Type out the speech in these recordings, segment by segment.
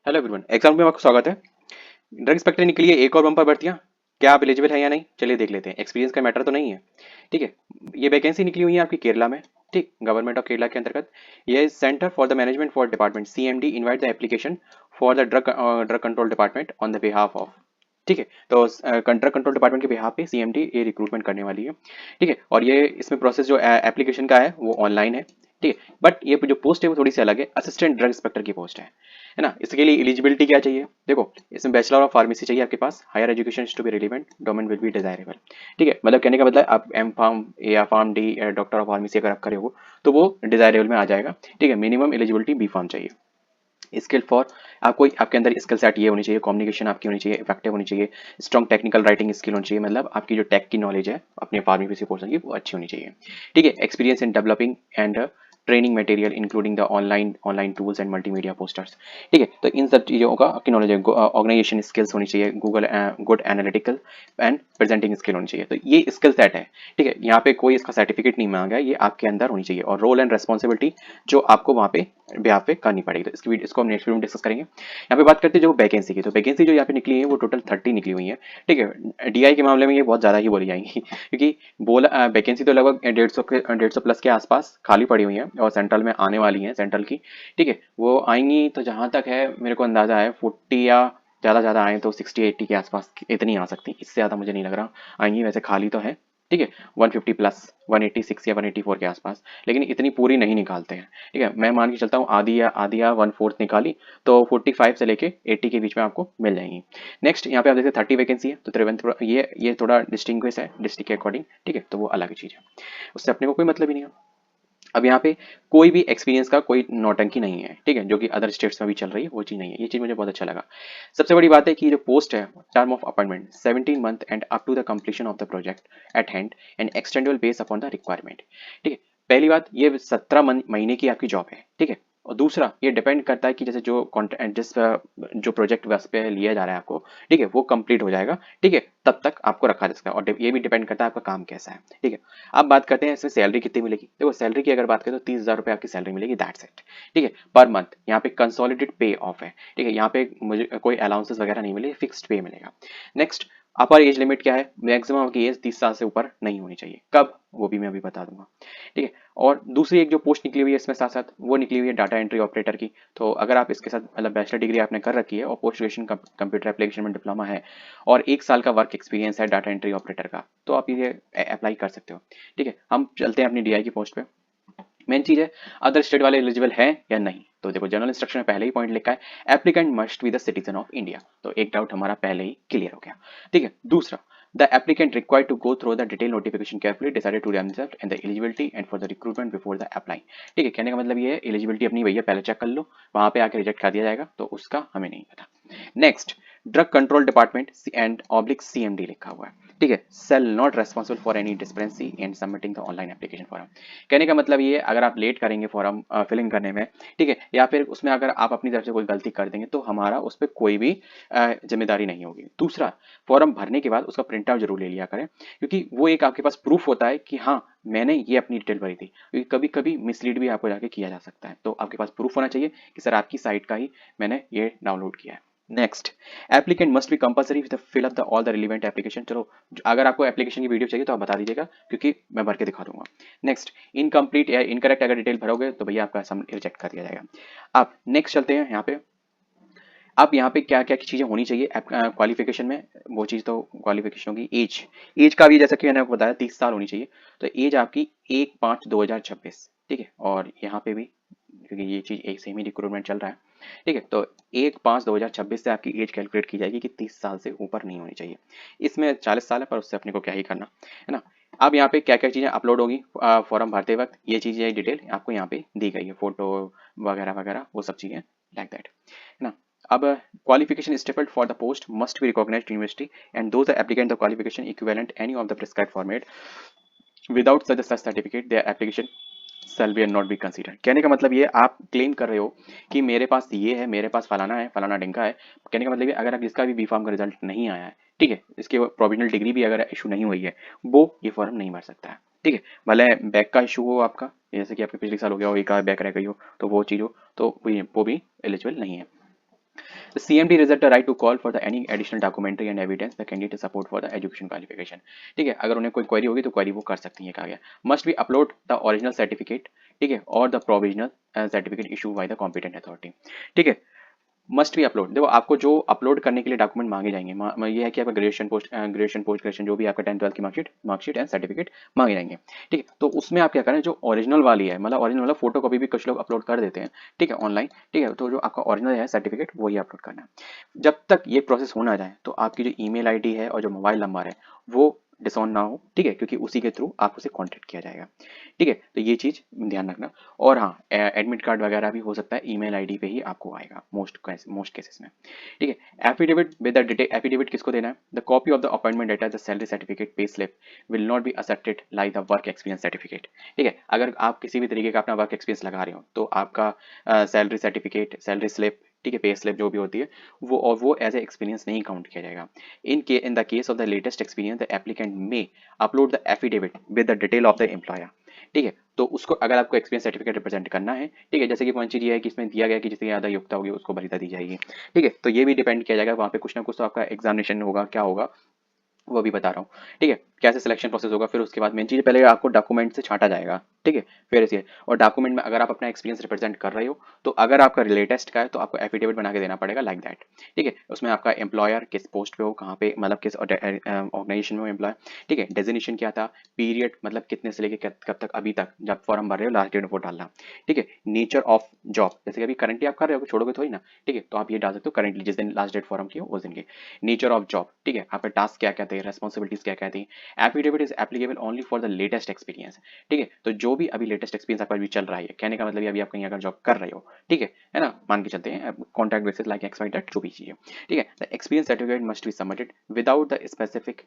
Hello everyone, exam में आपका स्वागत है। ड्रग इंस्पेक्टर के लिए एक और बम्पर भर्तियां, क्या आप एलिजिबल है या नहीं, चलिए देख लेते हैं। एक्सपीरियंस का मैटर तो नहीं है, ठीक है। ये वैकेंसी निकली हुई है आपकी केरला में, ठीक, गवर्नमेंट ऑफ केरला के अंतर्गत। ये centre for the management for department CMD invite the application for the drug control department on the behalf of, ठीक है। तो ड्रग कंट्रोल डिपार्टमेंट के बिहाफ पे CMD ये रिक्रूटमेंट करने वाली है, ठीक है। और ये इसमें प्रोसेस जो एप्लीकेशन का है वो ऑनलाइन है, ठीक है। बट ये जो पोस्ट है वो थोड़ी सी अलग है, असिस्टेंट ड्रग इंस्पेक्टर की पोस्ट है ना। इसके लिए एलिजिबिलिटी क्या चाहिए, देखो इसमें बैचलर ऑफ फार्मेसी चाहिए आपके पास, higher education to be relevant, domain will be desirable, ठीक है। मतलब कहने का मतलब आप एम फार्म या pharm D doctor of pharmacy अगर आप करे हो तो वो डिजायरेबल में आ जाएगा, ठीक है। मिनिमम एलिजिबिलिटी बी फार्म चाहिए। स्किल फॉर आपको, आपके अंदर स्किल सेट ये होनी चाहिए, कम्युनिकेशन आपकी होनी चाहिए, इफेक्टिव होनी चाहिए, स्ट्रॉन्ग टेक्निकल राइटिंग स्किल होनी चाहिए, मतलब आपकी जो टेक की नॉलेज है अपने फार्मेसी कोर्स की वो अच्छी होनी चाहिए, ठीक है। Experience in developing and training material including the online tools and multimedia posters, ठीक है। तो इन सब चीज़ों का आपकी नॉलेज है। ऑर्गेनाइजेशन स्किल्स होनी चाहिए, Google good analytical and presenting skill होनी चाहिए। तो ये स्किल सेट है, ठीक है। यहाँ पे कोई इसका सर्टिफिकेट नहीं मांगा है, ये आपके अंदर होनी चाहिए। और रोल एंड रेस्पॉन्सिबिलिटी जो आपको वहाँ पे बिहाफ पे करनी पड़ेगी, तो इसको हम नेक्स्ट वीडियो में डिस्कस करेंगे। यहाँ पे बात करते हैं जो वैकेंसी की, तो वैकेंसी जो यहाँ पे निकली है वो टोटल 30 निकली हुई है, ठीक है। DI के मामले में ये बहुत ज़्यादा ही बोली जाएंगी क्योंकि बोला वैकेंसी तो लगभग 150 प्लस के आसपास खाली पड़ी हुई है और सेंट्रल में आने वाली है, सेंट्रल की, ठीक है। वो आएंगी तो जहाँ तक है मेरे को अंदाजा है 40 या ज़्यादा आए तो 60-80 के आसपास इतनी आ सकती, इससे ज़्यादा मुझे नहीं लग रहा आएंगी। वैसे खाली तो है, ठीक है। 150 प्लस, 186 या 184 के आसपास, लेकिन इतनी पूरी नहीं निकालते हैं, ठीक है। मैं मान के चलता हूँ आधी या 1/4 निकाली तो 45 से लेके 80 के बीच में आपको मिल जाएंगी। नेक्स्ट यहाँ पे आप देखते हैं 30 वैकेंसी है, तो त्रिवेंद्र ये थोड़ा डिस्टिंग्विश है डिस्ट्रिक्ट के अकॉर्डिंग, ठीक है। तो वो अलग चीज़ है, उससे अपने को कोई मतलब ही नहीं है। अब यहाँ पे कोई भी एक्सपीरियंस का कोई नौटंकी नहीं है, ठीक है, जो कि अदर स्टेट्स में भी चल रही है वो चीज़ नहीं है। ये चीज़ मुझे बहुत अच्छा लगा। सबसे बड़ी बात है कि जो पोस्ट है, term of appointment 17 month and up to the completion of the project at hand and extendable base upon the requirement, ठीक है। पहली बात, ये 17 महीने की आपकी जॉब है, ठीक है। और दूसरा ये डिपेंड करता है कि जैसे जो कॉन्ट्रैक्ट जो प्रोजेक्ट बस पे लिया जा रहा है आपको, ठीक है, वो कंप्लीट हो जाएगा, ठीक है, तब तक आपको रखा जा सकता है। और ये भी डिपेंड करता है आपका काम कैसा है, ठीक है। अब बात करते हैं इसमें सैलरी कितनी मिलेगी। देखो सैलरी की अगर बात करें तो 30,000 रुपये आपकी सैलरी मिलेगी, दैट्स इट, ठीक है, पर मंथ। यहाँ पे कंसोलिडेटेड पे ऑफ है, ठीक है। यहाँ पे मुझे कोई अलाउंसेस वगैरह नहीं मिलेगी, फिक्स्ड पे मिलेगा। नेक्स्ट, अपर एज लिमिट क्या है, मैक्सिमम की एज 30 साल से ऊपर नहीं होनी चाहिए, कब वो भी मैं अभी बता दूंगा, ठीक है। और दूसरी एक जो पोस्ट निकली हुई है इसमें साथ साथ, वो निकली हुई है डाटा एंट्री ऑपरेटर की। तो अगर आप इसके साथ मतलब बैचलर डिग्री आपने कर रखी है और पोस्ट ग्रेजुएशन कंप्यूटर एप्लीकेशन में डिप्लोमा है और 1 साल का वर्क एक्सपीरियंस है डाटा एंट्री ऑपरेटर का, तो आप ये अप्लाई कर सकते हो, ठीक है। हम चलते हैं अपनी DI की पोस्ट पे। मेन चीज है अदर स्टेट वाले एलिजिबल हैं या नहीं। तो देखो जनरल इंस्ट्रक्शन में पहले ही पॉइंट लिखा है applicant must be the citizen of India, तो एक डाउट हमारा पहले ही क्लियर हो गया, ठीक है। दूसरा, the applicant required to go through the detail notification carefully decided to themselves and the eligibility and for the recruitment before the apply, ठीक है। कहने का मतलब ये है एलिजिबिलिटी अपनी भैया पहले चेक कर लो, वहां पे आके रिजेक्ट कर दिया जाएगा तो उसका हमें नहीं पता। Next, drug control department and oblique CMD लिखा हुआ है, ठीक है। Cell not responsible for any discrepancy and submitting the online application form. कहने का मतलब ये है अगर आप लेट करेंगे फॉर्म फिलिंग करने में, ठीक है, या फिर उसमें अगर आप अपनी तरफ से कोई गलती कर देंगे तो हमारा उस पर कोई भी जिम्मेदारी नहीं होगी। दूसरा, फॉर्म भरने के बाद उसका प्रिंट आउट जरूर ले लिया करें, क्योंकि वो एक आपके पास प्रूफ होता है कि हाँ मैंने ये अपनी डिटेल भरी थी, क्योंकि कभी कभी मिसलीड भी आपको जाके किया जा सकता है। तो आपके पास प्रूफ होना चाहिए कि सर आपकी साइट का ही मैंने ये डाउनलोड किया है। Next, applicant must be compulsory fill up the all the relevant application. चलो अगर आपको एप्लीकेशन की वीडियो चाहिए तो आप बता दीजिएगा क्योंकि मैं भर के दिखा दूंगा। नेक्स्ट, इनकम्प्लीट या इनकरेक्ट अगर डिटेल भरोगे तो भैया आपका सम रिजेक्ट कर दिया जाएगा। आप नेक्स्ट चलते हैं यहाँ पे। अब यहाँ पे क्या क्या चीजें होनी चाहिए क्वालिफिकेशन में, वो चीज तो क्वालिफिकेशन होगी। एज का भी जैसा कि मैंने आपको बताया 30 साल होनी चाहिए, तो एज आपकी 1/5/2026, ठीक है। और यहाँ पे भी क्योंकि ये चीज एक सेम ही रिक्रूटमेंट चल रहा है, ठीक है, तो 1/5/2026 से आपकी एज कैलकुलेट की जाएगी कि 30 साल से ऊपर नहीं होनी चाहिए। इसमें 40 साल है पर उससे अपने को क्या ही करना है ना। अब यहाँ पे क्या क्या चीजें अपलोड होगी फॉर्म भरते वक्त, ये चीजें डिटेल आपको यहाँ पे दी गई है, फोटो वगैरह वगैरह वो सब चीजें लाइक दैट, है ना। अब qualification stipulated for the post must be recognized university and those the applicant the qualification equivalent any of the prescribed format without such certificate their application shall be not be considered। कहने का मतलब ये आप claim कर रहे हो कि मेरे पास ये है, मेरे पास फलाना है, फलाना ढिंका है। कहने का मतलब ये अगर आप जिसका भी B.Pharm का रिजल्ट नहीं आया है, ठीक है, इसके प्रोविजनल डिग्री भी अगर इशू नहीं हुई है, वो ये फॉर्म नहीं भर सकता है, ठीक है। भले बैक का इशू हो आपका, जैसे कि आपके पिछले साल हो गया हो, एक बैक रह गई हो, तो वो चीज़ हो तो वो भी एलिजिबल नहीं है। The CMD reserve the right to call for the any additional documentary and evidence the candidate support for the education qualification। ठीक है, अगर उन्हें कोई क्वेरी होगी तो क्वेरी वो कर सकती है, कहा गया must be upload the original certificate, ठीक है, और the provisional certificate issue by the competent authority. ठीक है, मस्ट बी अपलोड, देखो आपको जो अपलोड करने के लिए डॉक्यूमेंट मांगे जाएंगे, ये है कि आपका ग्रेजुएशन पोस्ट ग्रेजुएशन जो भी आपका 10th 12th की मार्कशीट एंड सर्टिफिकेट मांगे जाएंगे। ठीक है, तो उसमें आप क्या करें, जो ओरिजिनल वाली है, मतलब ओरिजिनल वाला फोटो कॉपी भी कुछ लोग अपलोड कर देते हैं, ठीक है, ऑनलाइन। ठीक है, तो जो आपका ओरिजिनल है सर्टिफिकेट वही अपलोड करना है। जब तक ये प्रोसेस हो ना जाए तो आपकी जो ईमेल आईडी है और जो मोबाइल नंबर है वो डिसऑन ना हो, ठीक है, क्योंकि उसी के थ्रू आप उसे कांटेक्ट किया जाएगा। ठीक है, तो ये चीज ध्यान रखना। और हाँ, एडमिट कार्ड वगैरह भी हो सकता है ईमेल आईडी पे ही आपको आएगा मोस्ट केसेस में। ठीक है, affidavit with the detail, affidavit किसको देना है, the copy of the appointment letter, the salary certificate, pay slip will not be accepted like the work experience certificate. ठीक है, अगर आप किसी भी तरीके का अपना वर्क एक्सपीरियंस लगा रहे हो तो आपका सैलरी सर्टिफिकेट, सैलरी स्लिप, ठीक है, पे स्लिप जो भी होती है वो एज ए एक्सपीरियंस नहीं काउंट किया जाएगा। In the case of the latest experience the applicant may upload the affidavit with the detail of the employer. ठीक है, तो उसको अगर आपको एक्सपीरियंस सर्टिफिकेट रिप्रेजेंट करना है, ठीक है, जैसे कि वन चीज ये है कि इसमें दिया गया कि जितनी ज्यादा योग्यता होगी उसको वरीयता दी जाएगी। ठीक है, तो ये भी डिपेंड किया जाएगा, वहाँ पे कुछ ना कुछ तो आपका एग्जामिनेशन होगा, क्या होगा वो भी बता रहा हूँ। ठीक है, कैसे सिलेक्शन प्रोसेस होगा, फिर उसके बाद मेन चीज पहले आपको डॉक्यूमेंट से छांटा जाएगा। ठीक है, फिर इसे और डॉक्यूमेंट में अगर आप अपना एक्सपीरियंस रिप्रेजेंट कर रहे हो तो अगर आपका लेटेस्ट का है तो आपको एफिडेविट बना के देना पड़ेगा लाइक दैट। ठीक है, उसमें आपका एम्प्लॉयर किस पोस्ट पे हो, कहाँ पे, मतलब किस ऑर्गेनाइजेशन में एम्प्लॉय, ठीक है, डेजिग्नेशन क्या था, पीरियड मतलब कितने से लेके कब तक, अभी तक जब फॉर्म भर रहे हो लास्ट डेट वो डालना। ठीक है, नेचर ऑफ जॉब, जैसे कि अभी करंटली आप कर रहे हो, छोड़ोगे थोड़ी ना। ठीक है, तो आप ये डाल सकते हो करंटली जिस दिन लास्ट डेट फॉर्म की हो उस दिन की। नेचर ऑफ जॉब, ठीक है, आपका टास्क क्या क्या थे, रेस्पॉन्सिबिलिटीज क्या क्या थी। Affidavit is applicable only for the latest experience. ठीक है, तो जो भी अभी लेटेस्ट एक्सपीरियंस आपका अभी चल रहा है, कहने का मतलब अभी आप कहीं अगर जॉब कर रहे हो, ठीक है ना, मान के चलते हैं contract basis like X Y that जो भी चीज़ है। ठीक है, the experience certificate must be submitted without the specific,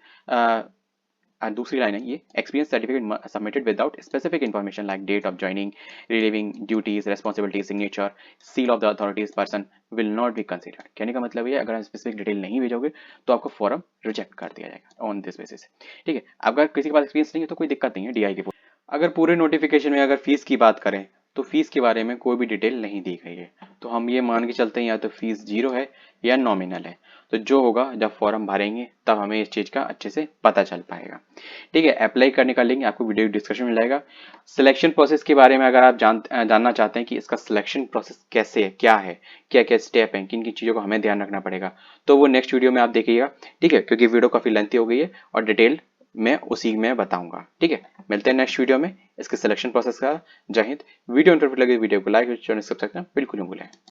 दूसरी लाइन है ये, experience certificate submitted without specific information like date of joining, relieving duties, responsibilities, signature, seal of the authorities person will not be considered. कहने का मतलब ये, अगर आप specific detail नहीं भेजोगे तो आपको फॉर्म रिजेक्ट कर दिया जाएगा ऑन दिस बेसिस। ठीक है, अगर किसी के पास एक्सपीरियंस नहीं है तो कोई दिक्कत नहीं है, डीआई के। अगर पूरे नोटिफिकेशन में अगर फीस की बात करें तो फीस के बारे में कोई भी डिटेल नहीं दी गई है, तो हम ये मान के चलते हैं या तो फीस जीरो है या नॉमिनल है। तो जो होगा जब फॉर्म भरेंगे तब हमें इस चीज़ का अच्छे से पता चल पाएगा। ठीक है, अप्लाई करने का लिंक आपको वीडियो डिस्क्रिप्शन में मिलेगा। सिलेक्शन प्रोसेस के बारे में अगर आप जानना चाहते हैं कि इसका सिलेक्शन प्रोसेस कैसे है, क्या है, क्या क्या स्टेप हैं, किन किन चीज़ों को हमें ध्यान रखना पड़ेगा, तो वो नेक्स्ट वीडियो में आप देखिएगा। ठीक है, क्योंकि वीडियो काफ़ी लेंथी हो गई है और डिटेल मैं उसी में बताऊंगा। ठीक है, मिलते हैं नेक्स्ट वीडियो में इसके सिलेक्शन प्रोसेस का। जय हिंद। वीडियो इंटरव्यू लगे वीडियो को लाइक और चैनल सब्सक्राइब करना बिल्कुल नहीं भूलें।